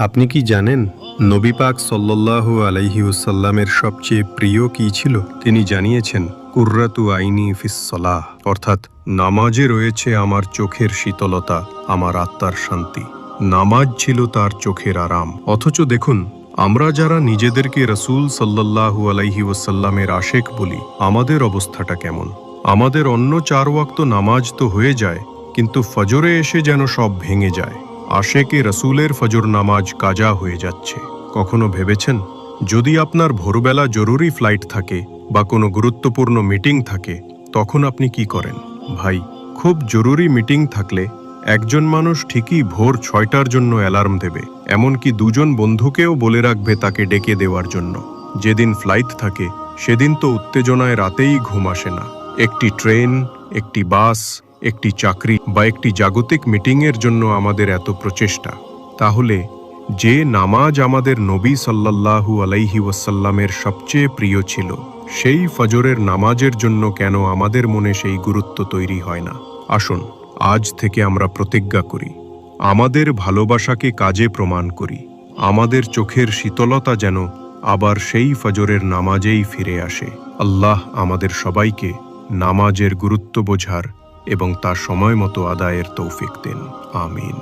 আপনি কি জানেন নবী পাক সাল্লাল্লাহু আলাইহি ওয়াসাল্লামের সবচেয়ে প্রিয় কি ছিল? তিনি জানিয়েছেন, কুররাতু আইনি ফিস সালাহ, অর্থাৎ নামাজে রয়েছে আমার চোখের শীতলতা, আমার আত্মার শান্তি। নামাজ ছিল তার চোখের আরাম। অথচ দেখুন, আমরা যারা নিজেদেরকে রাসূল সাল্লাল্লাহু আলাইহি ওয়াসাল্লামের আশেক বলি, আমাদের অবস্থাটা কেমন? আমাদের অন্য 4 ওয়াক্ত নামাজ তো হয়ে যায়, কিন্তু ফজরে এসে যেন সব ভেঙে যায়। আশেকে রসুলের ফজর নামাজ কাজা হয়ে যাচ্ছে। কখনো ভেবেছেন, যদি আপনার ভোরবেলা জরুরি ফ্লাইট থাকে বা কোনো গুরুত্বপূর্ণ মিটিং থাকে, তখন আপনি কি করেন? ভাই, খুব জরুরি মিটিং থাকলে একজন মানুষ ঠিকই ভোর 6টার জন্য অ্যালার্ম দেবে, এমনকি 2জন বন্ধুকেও বলে রাখবে তাকে ডেকে দেওয়ার জন্য। যেদিন ফ্লাইট থাকে সেদিন তো উত্তেজনায় রাতেই ঘুম আসে না। একটি ট্রেন, একটি বাস, একটি চাকরি বা একটি জাগতিক মিটিংয়ের জন্য আমাদের এত প্রচেষ্টা। তাহলে যে নামাজ আমাদের নবী সাল্লাল্লাহু আলাইহি ওয়াসাল্লামের সবচেয়ে প্রিয় ছিল, সেই ফজরের নামাজের জন্য কেন আমাদের মনে সেই গুরুত্ব তৈরি হয় না? আসুন, আজ থেকে আমরা প্রতিজ্ঞা করি, আমাদের ভালোবাসাকে কাজে প্রমাণ করি। আমাদের চোখের শীতলতা যেন আবার সেই ফজরের নামাজেই ফিরে আসে। আল্লাহ আমাদের সবাইকে নামাজের গুরুত্ব বোঝার এবং তা সময় মতো আদায়ের তৌফিক দেন। আমিন।